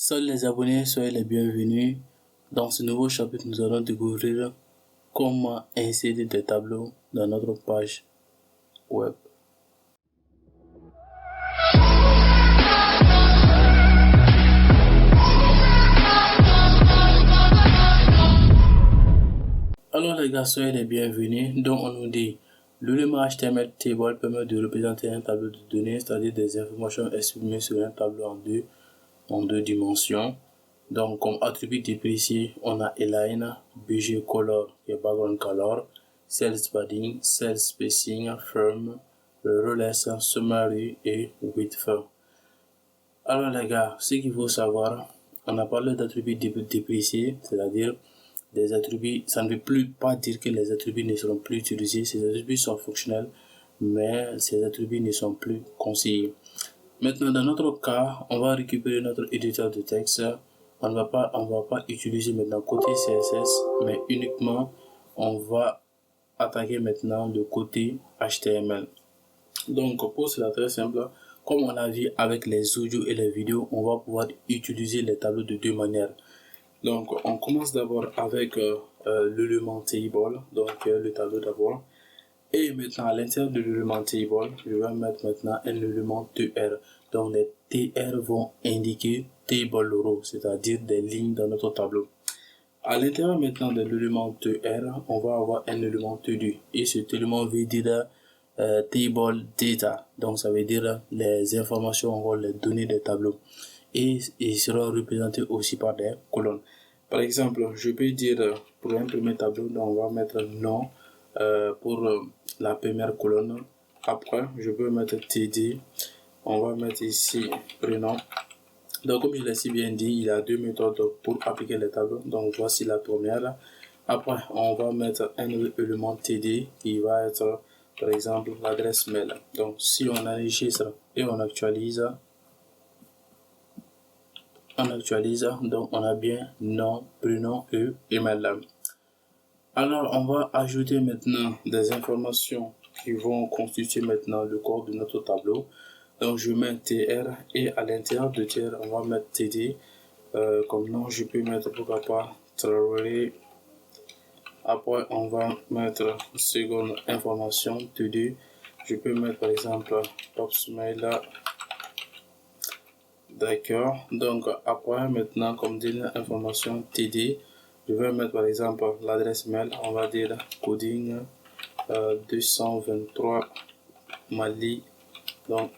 Seuls les abonnés, soyez les bienvenus. Dans ce nouveau chapitre, nous allons découvrir comment insérer des tableaux dans notre page web. Alors les gars, soyez les bienvenus. Donc on nous dit, l'élément HTML table permet de représenter un tableau de données, c'est-à-dire des informations exprimées sur un tableau en deux dimensions. Donc comme attribut déprécié, on a align, budget color qui est background color, cell padding, cell spacing, firm, release, summary et width. Alors les gars, ce qu'il faut savoir, on a parlé d'attributs dépréciés, c'est-à-dire des attributs, ça ne veut plus pas dire que les attributs ne seront plus utilisés. Ces attributs sont fonctionnels, mais ces attributs ne sont plus conseillés. Maintenant, dans notre cas, on va récupérer notre éditeur de texte. On ne va pas utiliser maintenant côté CSS, mais uniquement on va attaquer maintenant le côté HTML. Donc pour cela, très simple, comme on l'a vu avec les audios et les vidéos, on va pouvoir utiliser les tableaux de deux manières. Donc on commence d'abord avec l'élément table, donc le tableau d'abord. Et maintenant à l'intérieur de l'élément table, je vais mettre maintenant un élément TR. Donc les TR vont indiquer table row, c'est-à-dire des lignes dans notre tableau. À l'intérieur maintenant de l'élément TR, on va avoir un élément TD. Et cet élément veut dire table data. Donc ça veut dire les informations, on va les données des tableaux. Et ils seront représentés aussi par des colonnes. Par exemple, je peux dire pour un premier tableau, donc on va mettre nom pour la première colonne. Après, je peux mettre TD. On va mettre ici prénom. Donc, comme je l'ai si bien dit, il y a deux méthodes pour appliquer les tableaux. Donc, voici la première. Après, on va mettre un élément TD qui va être, par exemple, l'adresse mail. Donc, si on enregistre et on actualise, donc on a bien nom, prénom et email. Alors on va ajouter maintenant des informations qui vont constituer maintenant le corps de notre tableau. Donc je mets TR et à l'intérieur de TR on va mettre TD. Comme nom je peux mettre pourquoi pas Traoré. Après on va mettre seconde information TD. Je peux mettre par exemple Popsmail. D'accord, donc après maintenant comme dernière information TD, je vais mettre par exemple l'adresse mail, on va dire coding 223 mali, donc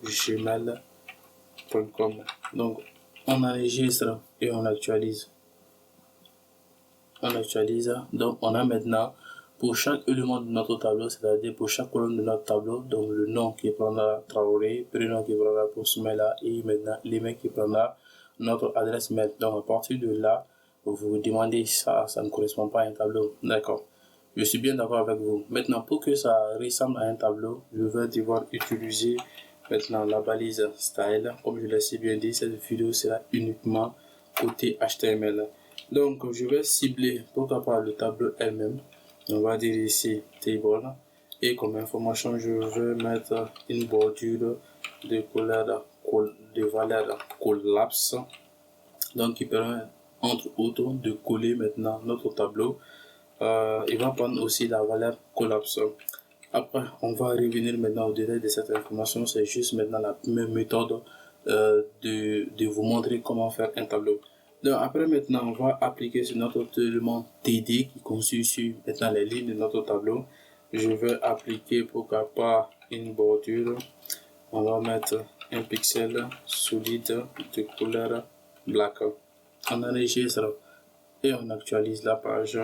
gmail.com. Donc on enregistre et on actualise. Donc on a maintenant pour chaque élément de notre tableau, c'est-à-dire pour chaque colonne de notre tableau, donc le nom qui prendra Traoré, prénom qui prendra pour ce mail-là et maintenant l'email qui prendra notre adresse mail. Donc à partir de là, vous vous demandez ça ne correspond pas à un tableau. D'accord. Je suis bien d'accord avec vous. Maintenant, pour que ça ressemble à un tableau, je vais devoir utiliser maintenant la balise style. Comme je l'ai si bien dit, cette vidéo sera uniquement côté HTML. Donc je vais cibler pourquoi pas le tableau elle-même. On va dire ici table et comme information je vais mettre une bordure de valeur collapse, donc qui permet entre autres de coller maintenant notre tableau. Il va prendre aussi la valeur collapse. Après on va revenir maintenant au détail de cette information. C'est juste maintenant la première méthode de vous montrer comment faire un tableau. Donc après maintenant on va appliquer sur notre élément TD qui constitue maintenant les lignes de notre tableau. Je vais appliquer pourquoi pas une bordure. On va mettre un pixel solide de couleur black. On enregistre et on actualise la page.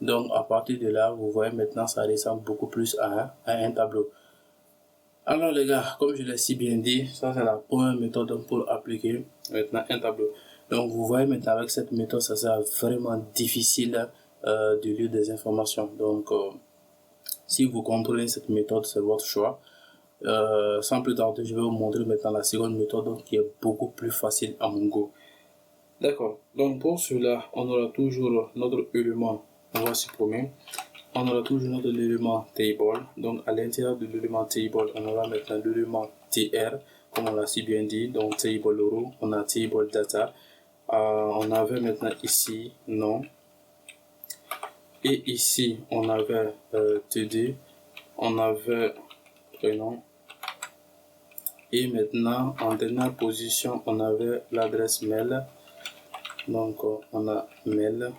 Donc à partir de là vous voyez maintenant ça ressemble beaucoup plus à un tableau. Alors les gars, comme je l'ai si bien dit, ça c'est la première méthode pour appliquer maintenant un tableau. Donc vous voyez maintenant avec cette méthode, ça sera vraiment difficile de lire des informations. Donc si vous contrôlez cette méthode, c'est votre choix. Sans plus tarder, je vais vous montrer maintenant la seconde méthode qui est beaucoup plus facile à mon goût. D'accord, donc pour cela, on aura toujours notre élément, on va supprimer. On aura toujours notre élément table. Donc à l'intérieur de l'élément table, on aura maintenant l'élément TR comme on l'a si bien dit, donc table row, on a table data, on avait maintenant ici nom, et ici on avait td, on avait prénom, et maintenant en dernière position on avait l'adresse mail, donc on a mail.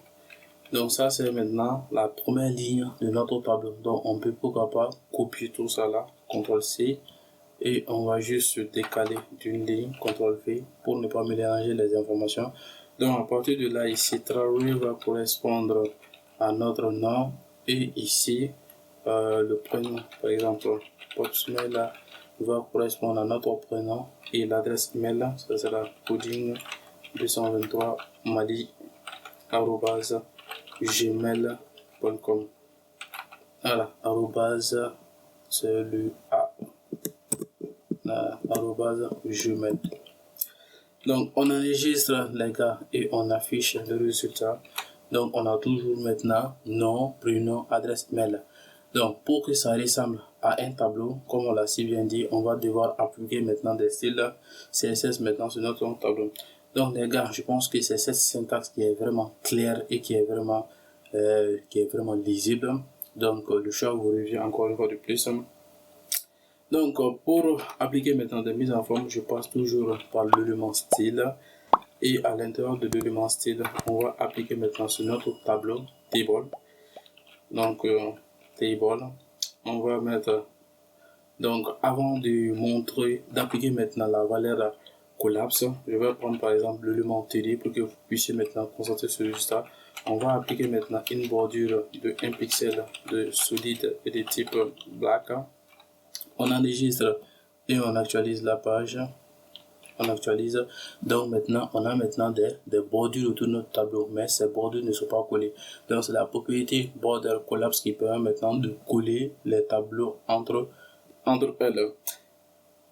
Donc ça c'est maintenant la première ligne de notre tableau. Donc on peut pourquoi pas copier tout ça là, CTRL C, et on va juste se décaler d'une ligne, CTRL V, pour ne pas mélanger les informations. Donc à partir de là ici, Traoré va correspondre à notre nom, et ici le prénom, par exemple Popsmail là, va correspondre à notre prénom, et l'adresse mail là, ça sera pudding 223 mali @gmail.com. Voilà, arrobase, c'est le A, arrobase gmail. Donc on enregistre les gars et on affiche le résultat. Donc on a toujours maintenant nom, prénom, adresse mail. Donc pour que ça ressemble à un tableau, comme on l'a si bien dit, on va devoir appliquer maintenant des styles CSS maintenant sur notre tableau. Donc les gars, je pense que c'est cette syntaxe qui est vraiment claire et qui est vraiment lisible. Donc le choix vous revient encore une fois de plus. Donc pour appliquer maintenant des mises en forme, je passe toujours par l'élément style, et à l'intérieur de l'élément style, on va appliquer maintenant sur notre tableau table. Donc table, on va mettre, donc avant de montrer, d'appliquer maintenant la valeur collapse, je vais prendre par exemple l'élément TD pour que vous puissiez maintenant constater ce résultat. On va appliquer maintenant une bordure de 1 pixel de solide et de type black. On enregistre et on actualise la page. On actualise. Donc maintenant, on a maintenant des bordures autour de notre tableau, mais ces bordures ne sont pas collées. Donc c'est la propriété border collapse qui permet maintenant de coller les tableaux entre elles.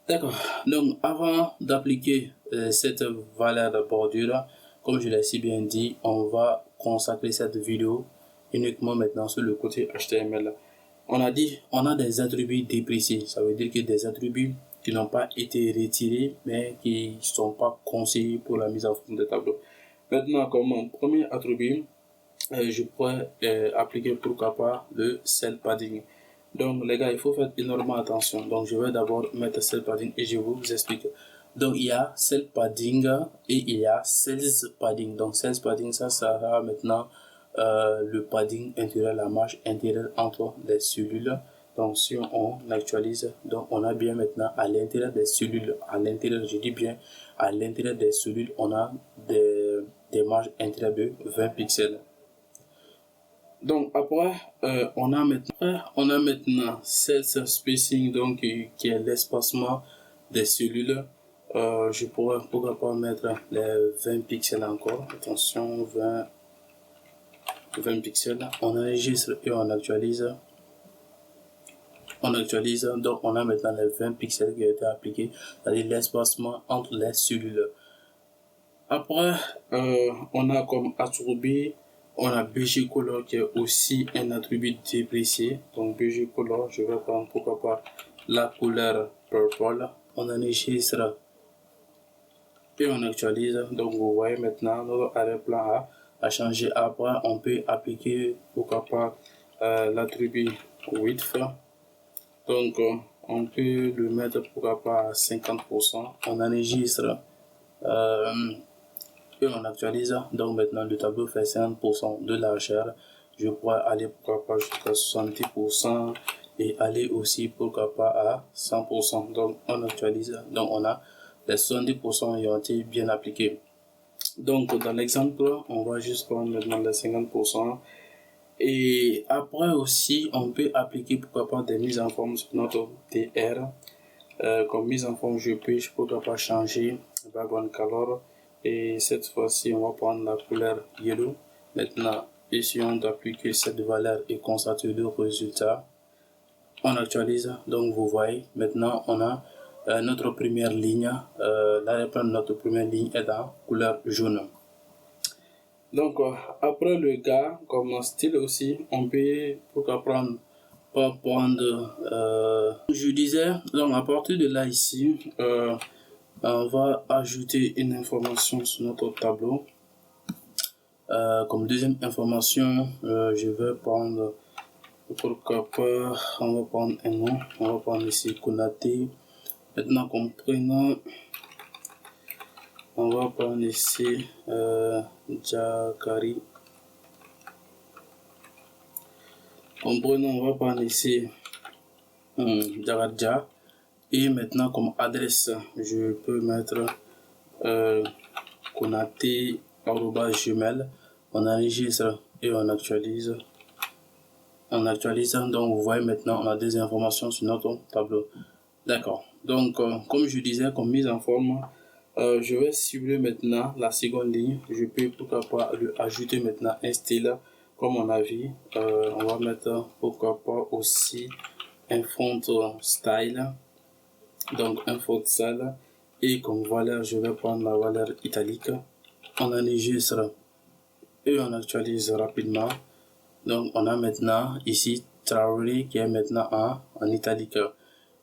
D'accord. Donc avant d'appliquer cette valeur de bordure, comme je l'ai si bien dit, on va consacrer cette vidéo uniquement maintenant sur le côté HTML. On a dit, on a des attributs dépréciés. Ça veut dire que des attributs qui n'ont pas été retirés, mais qui ne sont pas conseillés pour la mise en forme de tableau. Maintenant, comme premier attribut, je pourrais appliquer pourquoi pas le cell padding. Donc les gars, il faut faire énormément attention. Donc je vais d'abord mettre cell padding et je vais vous expliquer. Donc il y a cell padding et il y a cells padding. Donc cells padding, ça sera maintenant le padding intérieur, la marge intérieure entre les cellules. Donc si on actualise, donc on a bien maintenant à l'intérieur des cellules, à l'intérieur, je dis bien à l'intérieur des cellules, on a des marges intérieures de 20 pixels. Donc après, on a maintenant cell spacing, donc qui est l'espacement des cellules. Je pourrais pourquoi pas mettre les 20 pixels encore. Attention, 20 pixels. On enregistre et on actualise. On actualise, donc on a maintenant les 20 pixels qui ont été appliqués, c'est-à-dire l'espacement entre les cellules. Après, on a comme attribut, on a BG Color qui est aussi un attribut déprécié. Donc BG Color, je vais prendre pourquoi pas la couleur purple. On enregistre et on actualise. Donc vous voyez maintenant notre arrière-plan a changé. Après, on peut appliquer pourquoi pas l'attribut width. Donc on peut le mettre pourquoi pas à 50%. On enregistre et on actualise. Donc maintenant le tableau fait 50% de largeur. Je pourrais aller pourquoi pas jusqu'à 70% et aller aussi pourquoi pas à 100%. Donc on actualise. Donc on a les 70% qui ont été bien appliqués. Donc dans l'exemple, on va juste prendre maintenant les 50%. Et après aussi, on peut appliquer pourquoi pas des mises en forme sur notre TR. Comme mise en forme, je pourquoi pas changer background color. Et cette fois-ci, on va prendre la couleur yellow. Maintenant, essayons d'appliquer cette valeur et constater le résultat. On actualise, donc vous voyez, maintenant on a notre première ligne. Notre première ligne est en couleur jaune. Donc après le gars, comme style aussi, on peut pourquoi prendre je disais, donc à partir de là ici, On va ajouter une information sur notre tableau. Comme deuxième information, je vais prendre, pourquoi pas, on va prendre un nom, on va prendre ici Konaté. Maintenant, comme prénom, on va prendre ici Jakari. Comme prénom, on va prendre ici Jaradja. Et maintenant, comme adresse, je peux mettre Konaté @gmail. On enregistre et on actualise. En actualisant, donc vous voyez maintenant, on a des informations sur notre tableau. D'accord. Donc, comme je disais, comme mise en forme, je vais cibler maintenant la seconde ligne. Je peux pourquoi pas lui ajouter maintenant un style comme on a vu. On va mettre pourquoi pas aussi un font style. Donc un font style. Et comme valeur, je vais prendre la valeur italique. On enregistre et on actualise rapidement. Donc on a maintenant ici Traoré qui est maintenant en italique.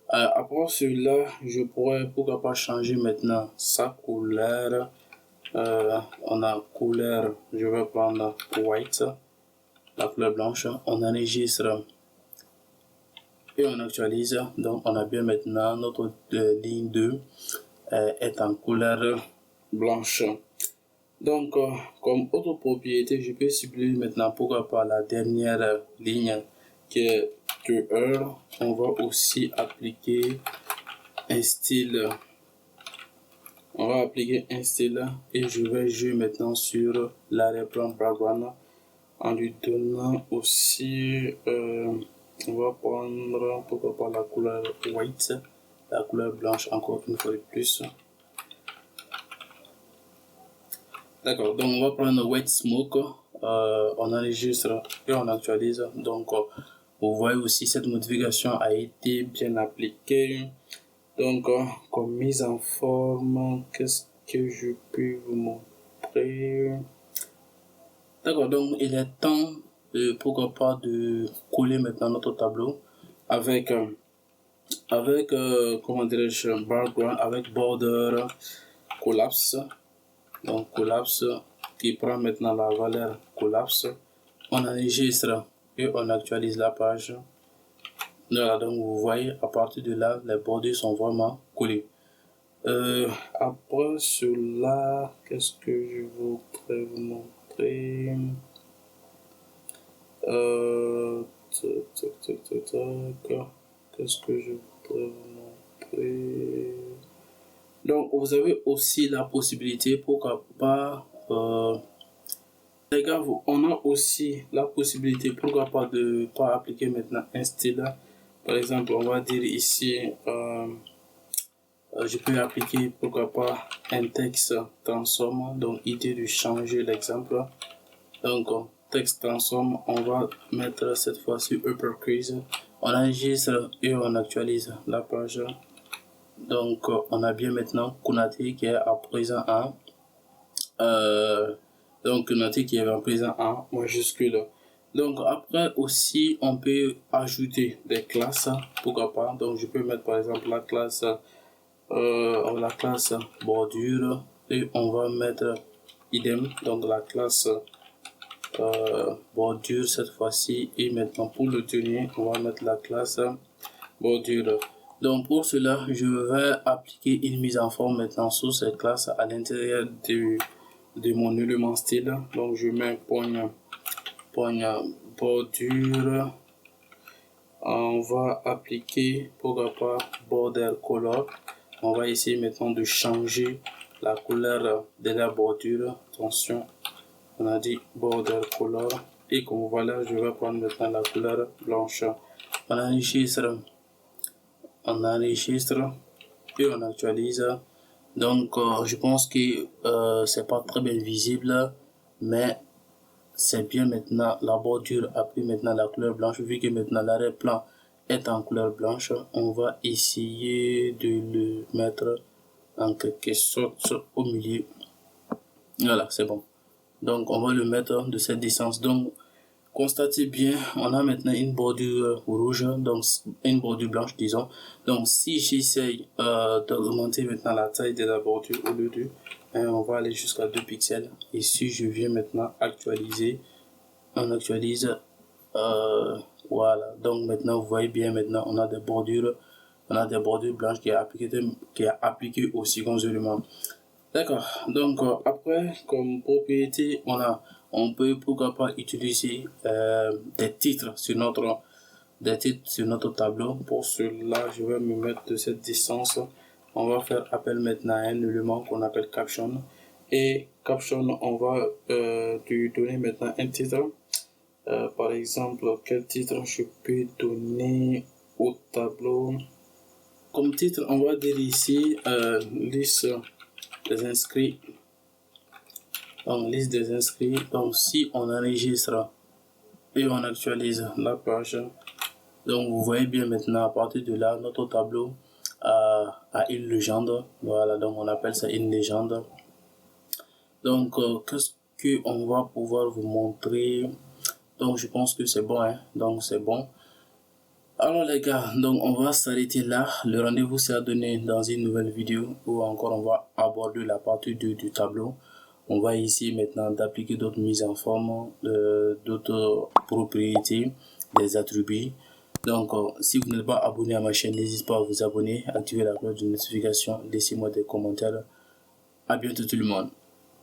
Après cela, je pourrais pourquoi pas changer maintenant sa couleur. On a couleur, je vais prendre white, la couleur blanche. On enregistre et on actualise. Donc on a bien maintenant notre ligne 2 est en couleur blanche. Donc comme autre propriété, je peux cibler maintenant pourquoi pas la dernière ligne qui est 2 heures. On va aussi appliquer un style. On va appliquer un style et je vais jouer maintenant sur l'arrière-plan background en lui donnant aussi, on va prendre pourquoi pas la couleur white, la couleur blanche encore une fois de plus. D'accord, donc on va prendre white smoke, on enregistre et on actualise. Donc vous voyez aussi cette modification a été bien appliquée. Donc, comme mise en forme, qu'est-ce que je peux vous montrer? D'accord, donc il est temps, pourquoi pas, de coller maintenant notre tableau avec, comment dirais-je, background, avec border, collapse. Donc, collapse qui prend maintenant la valeur collapse. On enregistre et on actualise la page. Voilà, donc vous voyez, à partir de là, les bordures sont vraiment collés. Après cela, qu'est-ce que je voudrais vous montrer? Qu'est-ce que je voudrais vous montrer? Donc, vous avez aussi la possibilité, pourquoi pas, les gars, on a aussi la possibilité, pourquoi pas, de pas appliquer maintenant un style. Par exemple, on va dire ici, je peux appliquer pourquoi pas un texte transform, donc idée de changer l'exemple. Donc texte transform, on va mettre cette fois-ci uppercase, on enregistre et on actualise la page. Donc on a bien maintenant Konaté qui est à présent en donc Konaté qui est à présent en majuscule. Donc après aussi on peut ajouter des classes, pourquoi pas. Donc je peux mettre par exemple la classe bordure et on va mettre idem, donc la classe bordure cette fois-ci. Et maintenant pour le tenir, on va mettre la classe bordure. Donc pour cela, je vais appliquer une mise en forme maintenant sur cette classe à l'intérieur de mon élément style. Donc je mets pogne bordure. On va appliquer pourquoi pas border color. On va essayer maintenant de changer la couleur de la bordure. Attention, on a dit border color. Et comme voilà, je vais prendre maintenant la couleur blanche. On enregistre et on actualise. Donc, je pense que c'est pas très bien visible, mais c'est bien maintenant. La bordure a pris maintenant la couleur blanche. Vu que maintenant l'arrière-plan est en couleur blanche, on va essayer de le mettre en quelque sorte au milieu. Voilà, c'est bon. Donc on va le mettre de cette distance. Donc constatez bien, on a maintenant une bordure rouge, donc une bordure blanche, disons. Donc, si j'essaye d'augmenter maintenant la taille de la bordure au lieu de 1, on va aller jusqu'à 2 pixels. Et si je viens maintenant actualiser, on actualise, voilà. Donc maintenant, vous voyez bien, maintenant, on a des bordures blanches qui est appliqué au second élément. D'accord. Donc après, comme propriété, on peut pourquoi pas utiliser des titres sur notre tableau. Pour cela, je vais me mettre de cette distance. On va faire appel maintenant à un élément qu'on appelle caption. Et caption, on va lui donner maintenant un titre. Par exemple, quel titre je peux donner au tableau? Comme titre, on va dire ici liste des inscrits. Donc, liste des inscrits. Donc, si on enregistre et on actualise la page, donc vous voyez bien maintenant, à partir de là, notre tableau a une légende. Voilà, donc on appelle ça une légende. Donc, qu'est-ce qu'on va pouvoir vous montrer? Donc, je pense que c'est bon, hein? Donc, c'est bon. Alors les gars, donc on va s'arrêter là. Le rendez-vous sera donné dans une nouvelle vidéo où encore on va aborder la partie 2 du tableau. On va essayer maintenant d'appliquer d'autres mises en forme, d'autres propriétés, des attributs. Donc si vous n'êtes pas abonné à ma chaîne, n'hésitez pas à vous abonner, activer la cloche de notification, laissez-moi des commentaires. À bientôt tout le monde.